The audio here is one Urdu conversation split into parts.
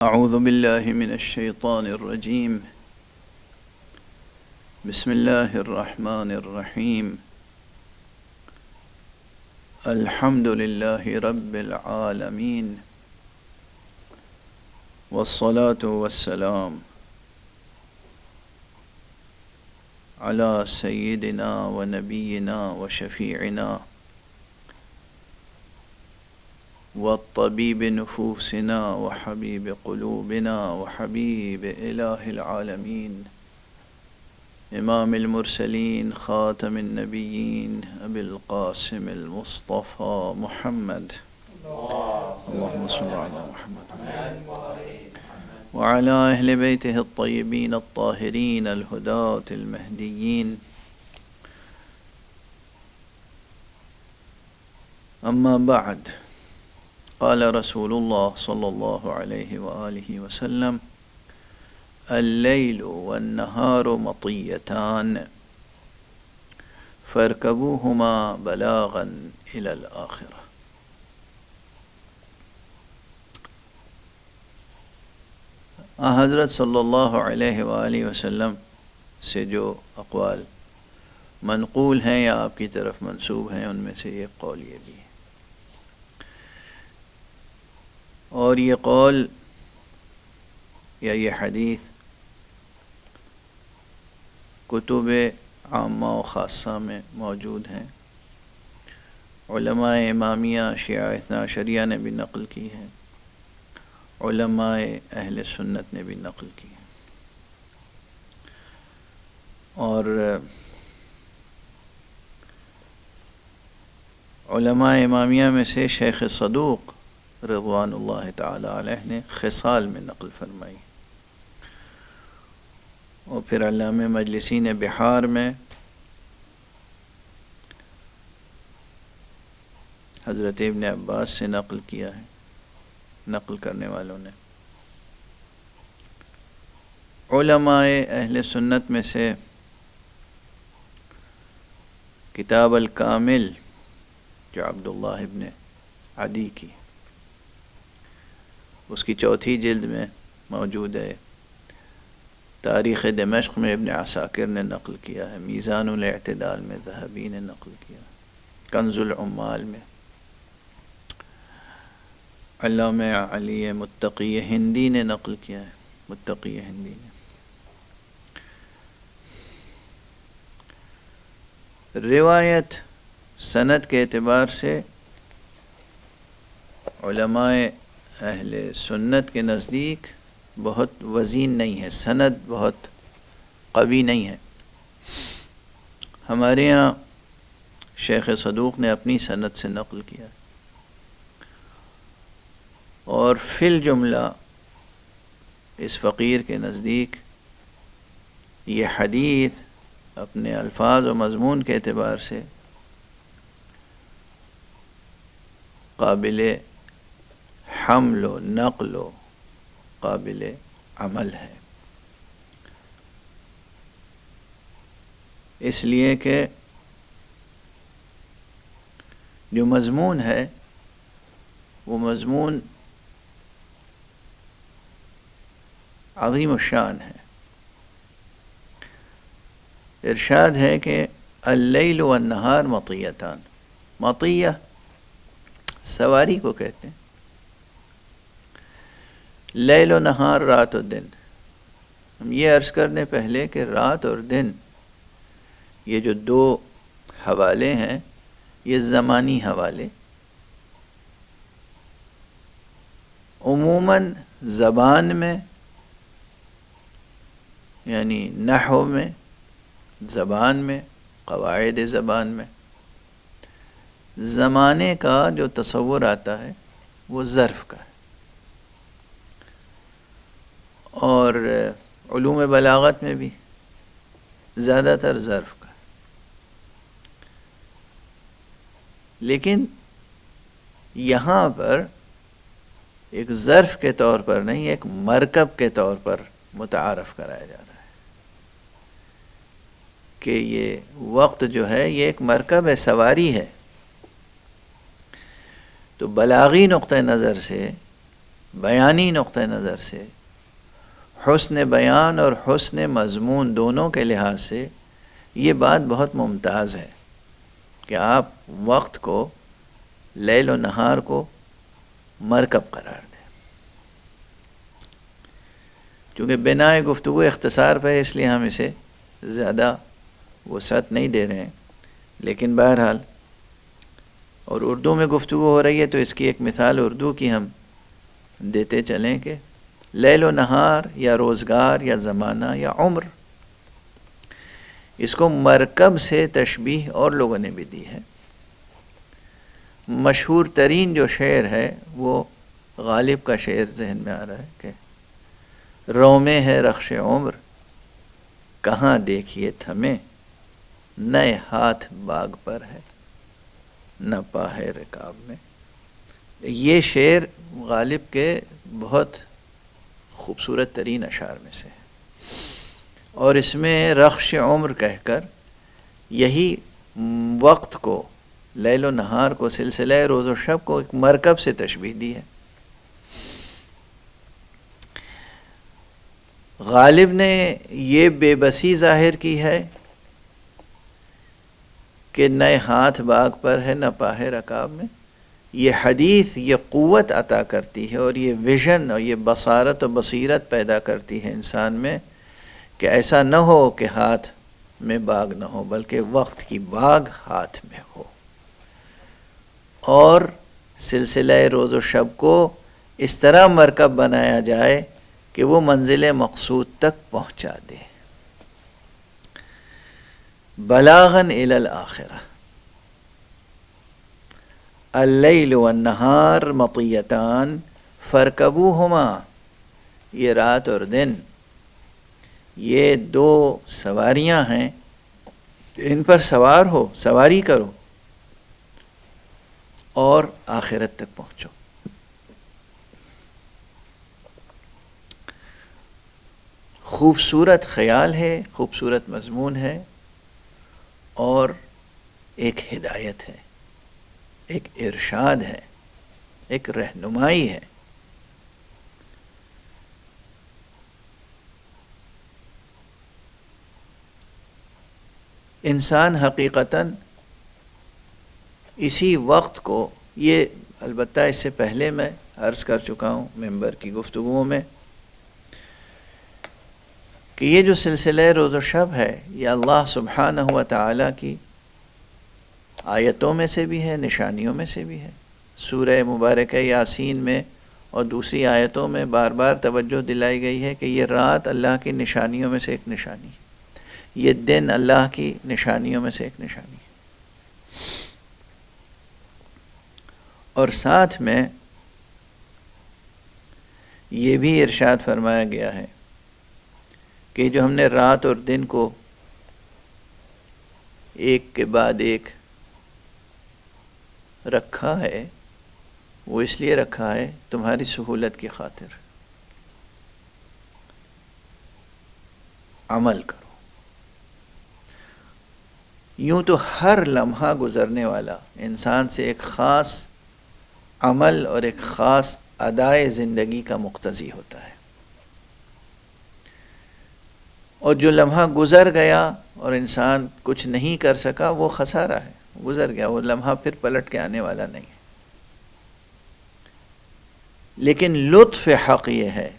أعوذ بالله من الشيطان الرجيم. بسم الله الرحمن الرحيم. الحمد لله رب العالمين، والصلاة والسلام على سيدنا ونبينا وشفيعنا والطبيب نفوسنا وحبيب قلوبنا وحبيب إله العالمين إمام المرسلين خاتم النبيين أبي القاسم المصطفى محمد اللهم صل على محمد وعلى أهل بيته الطيبين الطاهرين الهداة المهديين. أما بعد، قال رسول الله صلى الله عليه وآله وسلم: الليل والنهار مطيتان فاركبوهما بلاغا إلى الآخرة. حضرت صلی اللہ علیہ وآلہ وسلم سے جو اقوال منقول ہیں یا آپ کی طرف منسوب ہیں، ان میں سے ایک قول یہ بھی ہے، اور یہ قول یا یہ حدیث کتب عامہ و خاصہ میں موجود ہیں. علماء امامیہ شیعہ اثنا عشریہ نے بھی نقل کی ہے، علماء اہل سنت نے بھی نقل کی ہے، اور علماء امامیہ میں سے شیخ صدوق رضوان اللہ تعالی علیہ نے خصال میں نقل فرمائی، اور پھر علامہ مجلسی نے بحار میں حضرت ابن عباس سے نقل کیا ہے، نقل کرنے والوں نے. علماء اہل سنت میں سے کتاب الکامل جو عبداللہ ابن عدی کی، اس کی چوتھی جلد میں موجود ہے. تاریخ دمشق میں ابن عساکر نے نقل کیا ہے، میزان الاعتدال میں ذہبی نے نقل کیا، کنز العمال میں علامہ علی متقی ہندی نے نقل کیا ہے، متقی ہندی نے. روایت سند کے اعتبار سے علماء اہل سنت کے نزدیک بہت وزین نہیں ہے، سند بہت قوی نہیں ہے. ہمارے یہاں شیخ صدوق نے اپنی سند سے نقل کیا، اور فی الجملہ اس فقیر کے نزدیک یہ حدیث اپنے الفاظ و مضمون کے اعتبار سے قابل حمل و نقل و قابل عمل ہے، اس لیے کہ جو مضمون ہے وہ مضمون عظیم الشان ہے. ارشاد ہے کہ اللیل والنہار مطیتان، مطیہ سواری کو کہتے ہیں، لیل و نہار رات و دن. ہم یہ عرض کر دیں پہلے کہ رات اور دن یہ جو دو حوالے ہیں، یہ زمانی حوالے عموماً زبان میں یعنی نحو میں، زبان میں، قواعد زبان میں زمانے کا جو تصور آتا ہے وہ ظرف کا ہے، اور علوم بلاغت میں بھی زیادہ تر ظرف کا ہے. لیکن یہاں پر ایک ظرف کے طور پر نہیں، ایک مرکب کے طور پر متعارف کرایا جا رہا ہے کہ یہ وقت جو ہے یہ ایک مرکب ہے، سواری ہے. تو بلاغی نقطہ نظر سے بیانی نقطہ نظر سے، حسن بیان اور حسن مضمون دونوں کے لحاظ سے یہ بات بہت ممتاز ہے کہ آپ وقت کو، لیل و نہار کو مرکب قرار دیں. چونکہ بنا گفتگو اختصار پہ اس لیے ہم اسے زیادہ وسعت نہیں دے رہے ہیں، لیکن بہرحال اور اردو میں گفتگو ہو رہی ہے تو اس کی ایک مثال اردو کی ہم دیتے چلیں کہ لیل و نہار یا روزگار یا زمانہ یا عمر، اس کو مرکب سے تشبیہ اور لوگوں نے بھی دی ہے. مشہور ترین جو شعر ہے وہ غالب کا شعر ذہن میں آ رہا ہے کہ رومے ہے رخش عمر کہاں دیکھیے تھمیں، نئے ہاتھ باغ پر ہے نہ پا ہے رکاب میں. یہ شعر غالب کے بہت خوبصورت ترین اشعار میں سے ہے، اور اس میں رخش عمر کہہ کر یہی وقت کو، لیل و نہار کو، سلسلہ روز و شب کو ایک مرکب سے تشبیہ دی ہے. غالب نے یہ بے بسی ظاہر کی ہے کہ نئے ہاتھ باغ پر ہے نہ پاہ رکاب میں. یہ حدیث یہ قوت عطا کرتی ہے اور یہ ویژن اور یہ بصارت و بصیرت پیدا کرتی ہے انسان میں کہ ایسا نہ ہو کہ ہاتھ میں باغ نہ ہو، بلکہ وقت کی باغ ہاتھ میں ہو، اور سلسلہ روز و شب کو اس طرح مرکب بنایا جائے کہ وہ منزل مقصود تک پہنچا دے. بلاغاً الی الآخرہ اللیل والنہار مطیتان فرکبوہما، یہ رات اور دن یہ دو سواریاں ہیں، ان پر سوار ہو، سواری کرو اور آخرت تک پہنچو. خوبصورت خیال ہے، خوبصورت مضمون ہے، اور ایک ہدایت ہے، ایک ارشاد ہے، ایک رہنمائی ہے. انسان حقیقتاً اسی وقت کو، یہ البتہ اس سے پہلے میں عرض کر چکا ہوں ممبر کی گفتگوؤں میں کہ یہ جو سلسلہ روز و شب ہے یہ اللہ سبحانہ و تعالیٰ کی آیتوں میں سے بھی ہے، نشانیوں میں سے بھی ہے. سورہ مبارکہ یاسین میں اور دوسری آیتوں میں بار بار توجہ دلائی گئی ہے کہ یہ رات اللہ کی نشانیوں میں سے ایک نشانی ہے، یہ دن اللہ کی نشانیوں میں سے ایک نشانی ہے. اور ساتھ میں یہ بھی ارشاد فرمایا گیا ہے کہ جو ہم نے رات اور دن کو ایک کے بعد ایک رکھا ہے، وہ اس لیے رکھا ہے تمہاری سہولت کی خاطر. عمل کرو. یوں تو ہر لمحہ گزرنے والا انسان سے ایک خاص عمل اور ایک خاص ادائے زندگی کا مقتضی ہوتا ہے، اور جو لمحہ گزر گیا اور انسان کچھ نہیں کر سکا وہ خسارہ ہے، گزر گیا، وہ لمحہ پھر پلٹ کے آنے والا نہیں ہے. لیکن لطف حق یہ ہے،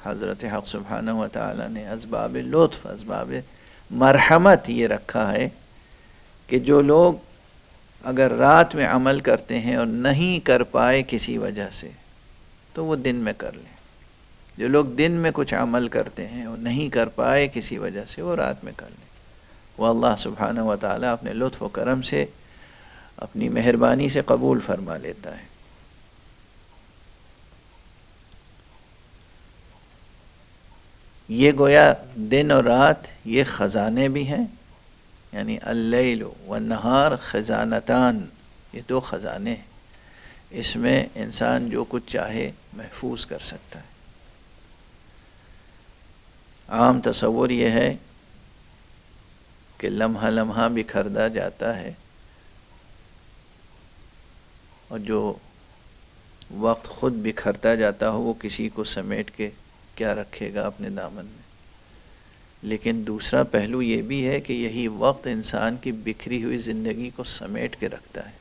حضرت حق سبحانہ و تعالیٰ نے اسباب لطف، اسباب مرحمت یہ رکھا ہے کہ جو لوگ اگر رات میں عمل کرتے ہیں اور نہیں کر پائے کسی وجہ سے تو وہ دن میں کر لیں. جو لوگ دن میں کچھ عمل کرتے ہیں اور نہیں کر پائے کسی وجہ سے وہ رات میں کر لیں. وہ اللہ سبحانہ و تعالیٰ اپنے لطف و کرم سے، اپنی مہربانی سے قبول فرما لیتا ہے. یہ گویا دن اور رات یہ خزانے بھی ہیں، یعنی اللیل والنہار خزانتان، یہ دو خزانے ہیں، اس میں انسان جو کچھ چاہے محفوظ کر سکتا ہے. عام تصور یہ ہے کہ لمحہ لمحہ بکھرتا جاتا ہے، اور جو وقت خود بکھرتا جاتا ہو، وہ کسی کو سمیٹ کے کیا رکھے گا اپنے دامن میں. لیکن دوسرا پہلو یہ بھی ہے کہ یہی وقت انسان کی بکھری ہوئی زندگی کو سمیٹ کے رکھتا ہے،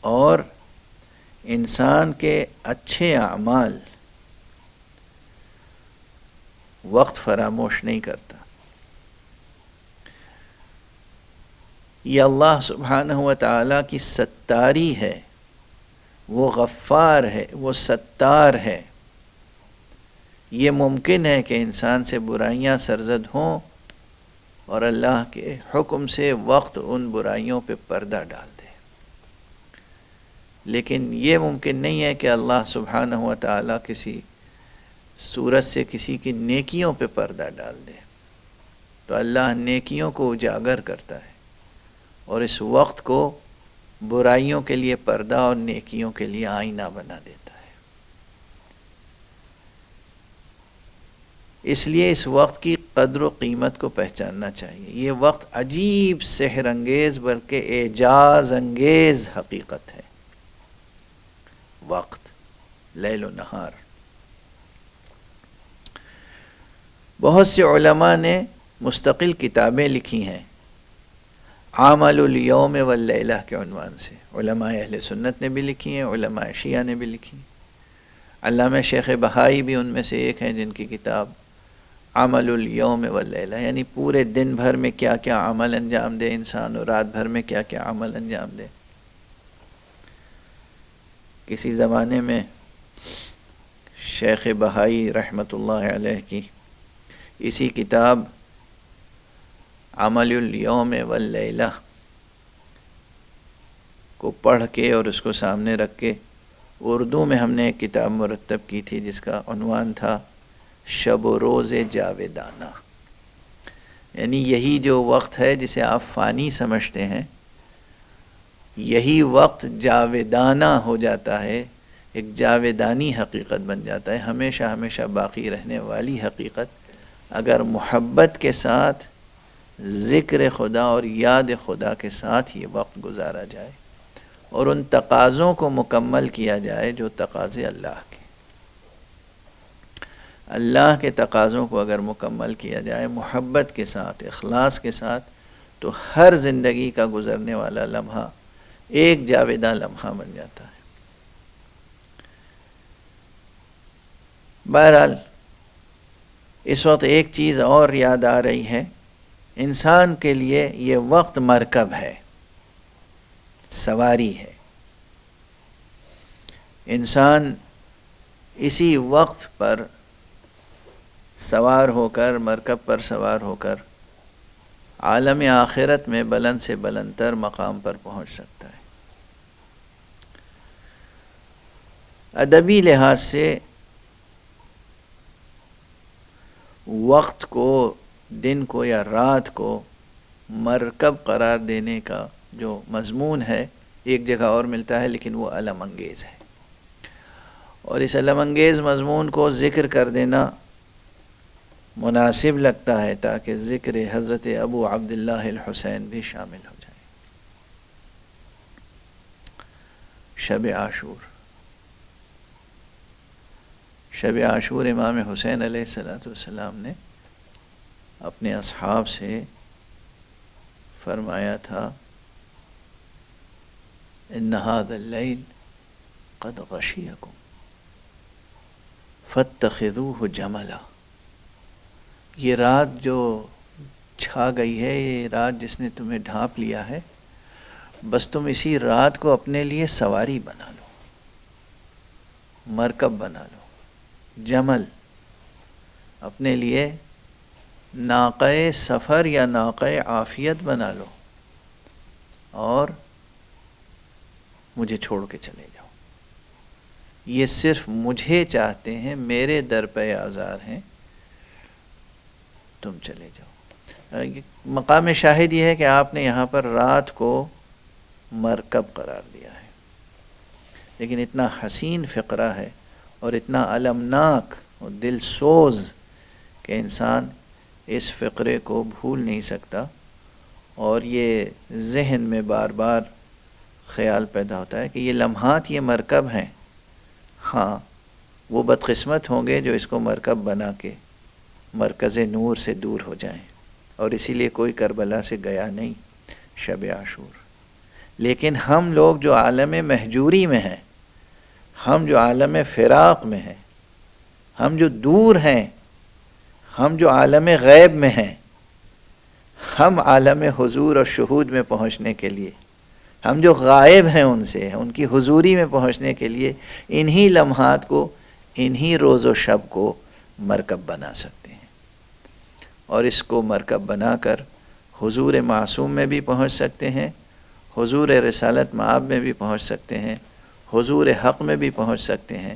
اور انسان کے اچھے اعمال وقت فراموش نہیں کرتا. یہ اللہ سبحانہ و تعالیٰ کی ستاری ہے، وہ غفار ہے، وہ ستار ہے. یہ ممکن ہے کہ انسان سے برائیاں سرزد ہوں اور اللہ کے حکم سے وقت ان برائیوں پہ پردہ ڈال دے، لیکن یہ ممکن نہیں ہے کہ اللہ سبحانہ و تعالیٰ کسی صورت سے کسی کی نیکیوں پہ پردہ ڈال دے. تو اللہ نیکیوں کو اجاگر کرتا ہے اور اس وقت کو برائیوں کے لیے پردہ اور نیکیوں کے لیے آئینہ بنا دیتا ہے. اس لیے اس وقت کی قدر و قیمت کو پہچاننا چاہیے. یہ وقت عجیب سحر انگیز بلکہ اعجاز انگیز حقیقت ہے. وقت لیل و نہار. بہت سے علماء نے مستقل کتابیں لکھی ہیں عمل الیوم واللیلہ کے عنوان سے. علماء اہل سنت نے بھی لکھی ہیں، علماء شیعہ نے بھی لکھی ہیں. علامہ شیخ بہائی بھی ان میں سے ایک ہیں جن کی کتاب عمل الیوم واللیلہ، یعنی پورے دن بھر میں کیا کیا عمل انجام دے انسان اور رات بھر میں کیا کیا عمل انجام دے. کسی زمانے میں شیخ بہائی رحمۃ اللہ علیہ کی اسی کتاب عمل الیوم واللیلہ کو پڑھ کے اور اس کو سامنے رکھ کے اردو میں ہم نے ایک کتاب مرتب کی تھی جس کا عنوان تھا شب و روز جاویدانہ. یعنی یہی جو وقت ہے جسے آپ فانی سمجھتے ہیں، یہی وقت جاویدانہ ہو جاتا ہے، ایک جاویدانی حقیقت بن جاتا ہے، ہمیشہ ہمیشہ باقی رہنے والی حقیقت، اگر محبت کے ساتھ ذکر خدا اور یاد خدا کے ساتھ یہ وقت گزارا جائے اور ان تقاضوں کو مکمل کیا جائے جو تقاضے اللہ کے تقاضوں کو اگر مکمل کیا جائے محبت کے ساتھ، اخلاص کے ساتھ، تو ہر زندگی کا گزرنے والا لمحہ ایک جاویداں لمحہ بن جاتا ہے. بہرحال اس وقت ایک چیز اور یاد آ رہی ہے، انسان کے لیے یہ وقت مرکب ہے، سواری ہے. انسان اسی وقت پر سوار ہو کر، مرکب پر سوار ہو کر عالم آخرت میں بلند سے بلند تر مقام پر پہنچ سکتا ہے. ادبی لحاظ سے وقت کو، دن کو یا رات کو مرکب قرار دینے کا جو مضمون ہے ایک جگہ اور ملتا ہے، لیکن وہ علم انگیز ہے. اور اس علم انگیز مضمون کو ذکر کر دینا مناسب لگتا ہے تاکہ ذکر حضرت ابو عبداللہ الحسین بھی شامل ہو جائے. شب عاشور. شب عاشور امام حسین علیہ السلام نے اپنے اصحاب سے فرمایا تھا ان هذا اللیل قد غشیکم فاتخذوه جملا. یہ رات جو چھا گئی ہے، یہ رات جس نے تمہیں ڈھانپ لیا ہے، بس تم اسی رات کو اپنے لیے سواری بنا لو، مرکب بنا لو، جمل، اپنے لیے ناقہ سفر یا ناقہ عافیت بنا لو اور مجھے چھوڑ کے چلے جاؤ. یہ صرف مجھے چاہتے ہیں، میرے در پہ آزار ہیں، تم چلے جاؤ. مقام شاہد یہ ہے کہ آپ نے یہاں پر رات کو مرکب قرار دیا ہے، لیکن اتنا حسین فقرہ ہے اور اتنا المناک اور دل سوز کہ انسان اس فقرے کو بھول نہیں سکتا اور یہ ذہن میں بار بار خیال پیدا ہوتا ہے کہ یہ لمحات یہ مرکب ہیں. ہاں وہ بدقسمت ہوں گے جو اس کو مرکب بنا کے مرکز نور سے دور ہو جائیں، اور اسی لیے کوئی کربلا سے گیا نہیں شب عاشور. لیکن ہم لوگ جو عالم مہجوری میں ہیں، ہم جو عالم فراق میں ہیں، ہم جو دور ہیں، ہم جو عالم غیب میں ہیں، ہم عالم حضور اور شہود میں پہنچنے کے لیے، ہم جو غائب ہیں ان سے، ان کی حضوری میں پہنچنے کے لیے انہی لمحات کو، انہی روز و شب کو مرکب بنا سکتے ہیں. اور اس کو مرکب بنا کر حضور معصوم میں بھی پہنچ سکتے ہیں، حضور رسالت مآب میں بھی پہنچ سکتے ہیں، حضور حق میں بھی پہنچ سکتے ہیں،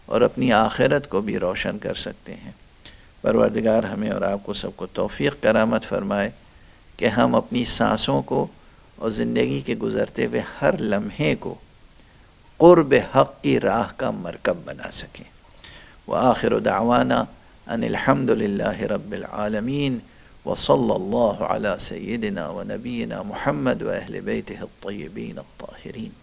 اور اپنی آخرت کو بھی روشن کر سکتے ہیں. پروردگار ہمیں اور آپ کو سب کو توفیق کرامت فرمائے کہ ہم اپنی سانسوں کو اور زندگی کے گزرتے ہوئے ہر لمحے کو قرب حق کی راہ کا مرکب بنا سکیں. وآخر دعوانا ان الحمد للہ رب العالمین وصلی اللہ علی سیدنا و نبینا محمد و اہل بیتہ الطیبین الطاہرین.